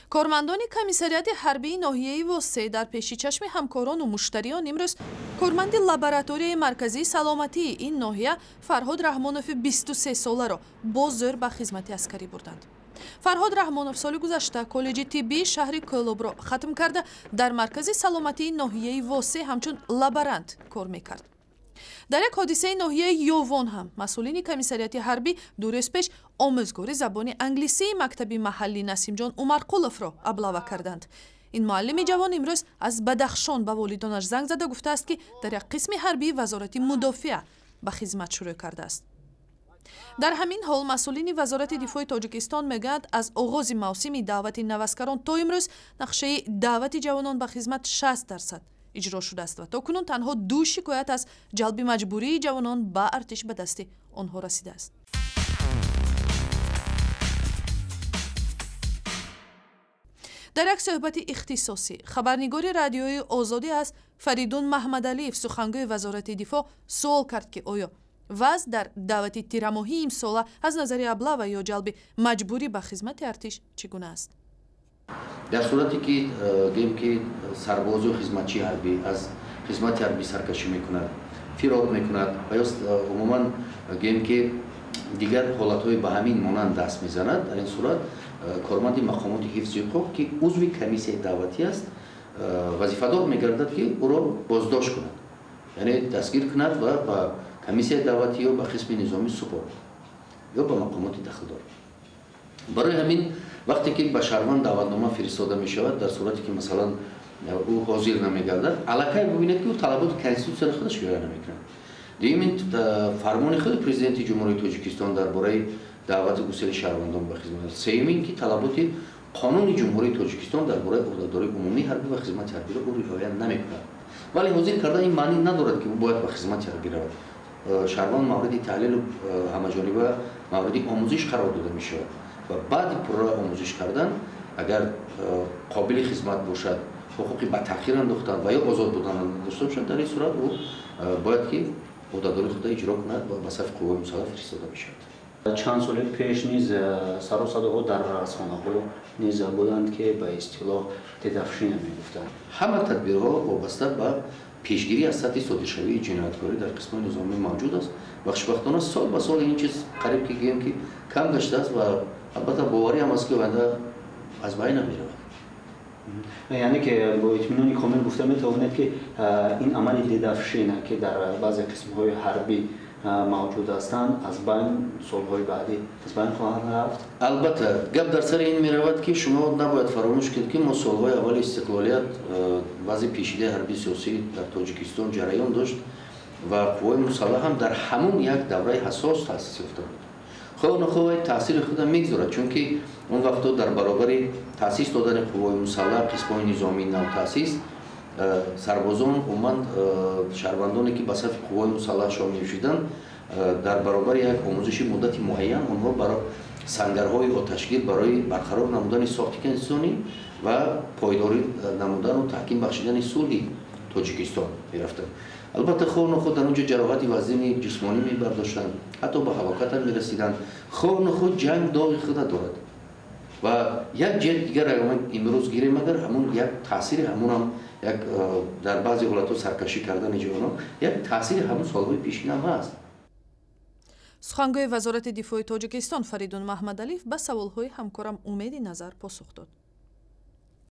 کارمندان کمیسریات حربی ناحیه واسطه در پیش چشم همکاران و مشتریان امروز کارمند لابراتوری مرکزی سلامتی این ناحیه فرهاد رحمانوف 23 ساله را با زور به خدمت عسکری بردند. فرهاد رحمانوف سال گذشته کالج طبی شهر کولوب را ختم کرده در مرکز سلامتی ناحیه واسطه همچون لابرانت کار میکرد. در یک حادثه ناحیه یووان هم مسئولین کمیسریات حربی دو روز پیش آموزگار زبان انگلیسی مکتب محلی نسیمجان عمرقلوف را ابلاغ کردند. این معلم جوان امروز از بدخشان به والدانش زنگ زده گفته است که در یک قسم حربی وزارت مدافعه به خدمت شروع کرده است. در همین حال مسئولین وزارت دفاع تاجیکستان میگویند از آغاز موسم دعوت نوسکران تا امروز نقشه دعوت جوانان به خدمت 60% اجرا شده است و تاکنون تنها 2 شکایت از جلب مجبوری جوانان به ارتش به دست آنها رسیده است. در یک صحبت اختصاصی خبرنگار رادیوی آزادی از فریدون محمدعلیف سخنگوی وزارت دفاع سوال کرد که آیا وضع در دعوت تیرماهی امساله از نظر ابلاغ یا جلب مجبوری به خدمت ارتش چگونه است؟ در صورتی که گیم که سرباز و خدمتچی حربی از خدمت حربی سرکشی میکند، فرار میکند و یا عموما گیم که دیگر حالتهای به همین مانند دست میزند، در این صورت کارمند مقامات حفظ حقوق که عضو کمیسیه دعوتی است وظیفه‌دار میگردد که او را بازداشت کند، یعنی دستگیر کند و به کمیسیه دعوتی یا به قسم نظامی سپرد یا به مقامات داخلدار. برای همین وقتی که به شهروند دعوتنامه فرستاده می شود، در صورتی که مثلا او حاضر نمیگردد، الکی ببیند که او طلبات کنستیتوسیون خودش رعایت نمیکند. دیگه فرمان خود پرزیدنت جمهوری تاجیکستان درباره دعوت گسیل شهروندان به خدمت. سومین که طلبات قانون جمهوری تاجیکستان درباره عهدهداری عمومی حربی و خدمت حربی را رعایت نمیکند. ولی حاضر کردن این معنی ندارد که او باید به خدمت حربی رود. شهروند مورد تحلیل همه‌جانبه مورد آموزش قرار داده می شود و بعد پروژه آموزش کردن اگر قابل خدمت باشد، حقوقی به تأخیر انداختن و یا آزاد بودن داشته باشد، در این صورت او باید که عهدهداری خود اجرا کند و به صف قوای مسلح فرستاده بشود. چند سال پیش نیز سر و صداها در رسانه‌ها نیز بودند که به اصطلاح تدفشین میگفتند. همه تدبیرها وابسته به پیشگیری از سطح صادرشوی جنایتکاری در قسم نظامی موجود است و خوشبختانه سال به سال این چیز قریب که گیم که کم گشته است و البته باوری هم است که آینده از بین نمی‌رود. یعنی که با اطمینان کامل گفته می‌توانید که این عمل دیدفشین که در بعضی قسم‌های حربی موجود هستند از بین سال‌های بعدی از بین خواهند رفت. البته گپ در سر این می‌رود که شما نباید فراموش کنید که ما سال‌های اول استقلالیت وضع پیچیده حربی سیاسی در تاجیکستان جریان داشت و قوای مسلح هم در همون یک دوره حساس تأسیس یافته بود. خود نخواهد تاثیر خود میگذارد، چون که اون وقتا در برابر تأسیس دادن قوای مسلح قسم‌های نظامی نو تأسیس سربازان عموما شهروندانی که به صف قوای مسلح شامل شدند در برابر یک آموزش مدت معین آنها برای سنگرهای آتشگیر برای برقرار نمودن ساخت کنستیتوسیونی و پایداری نمودن و تحکیم بخشیدن صلح تاجیکستان می‌رفتند. البته خود در اونجا جراحت وزن جسمانی می‌برداشتند، حتی به هلاکت هم می‌رسیدند. خود جنگ داغ خود دارد و یک جد دیگر امروز گیره مگر همون یک تاثیر همون هم یک در بعضی حالت‌ها سرکشی کردن جوانان یک تاثیر همون سال‌های پیشین هم هست. سخنگوی وزارت دفاع تاجیکستان فریدون محمدعلیف به سوال‌های همکارم امید نظر پاسخ داد.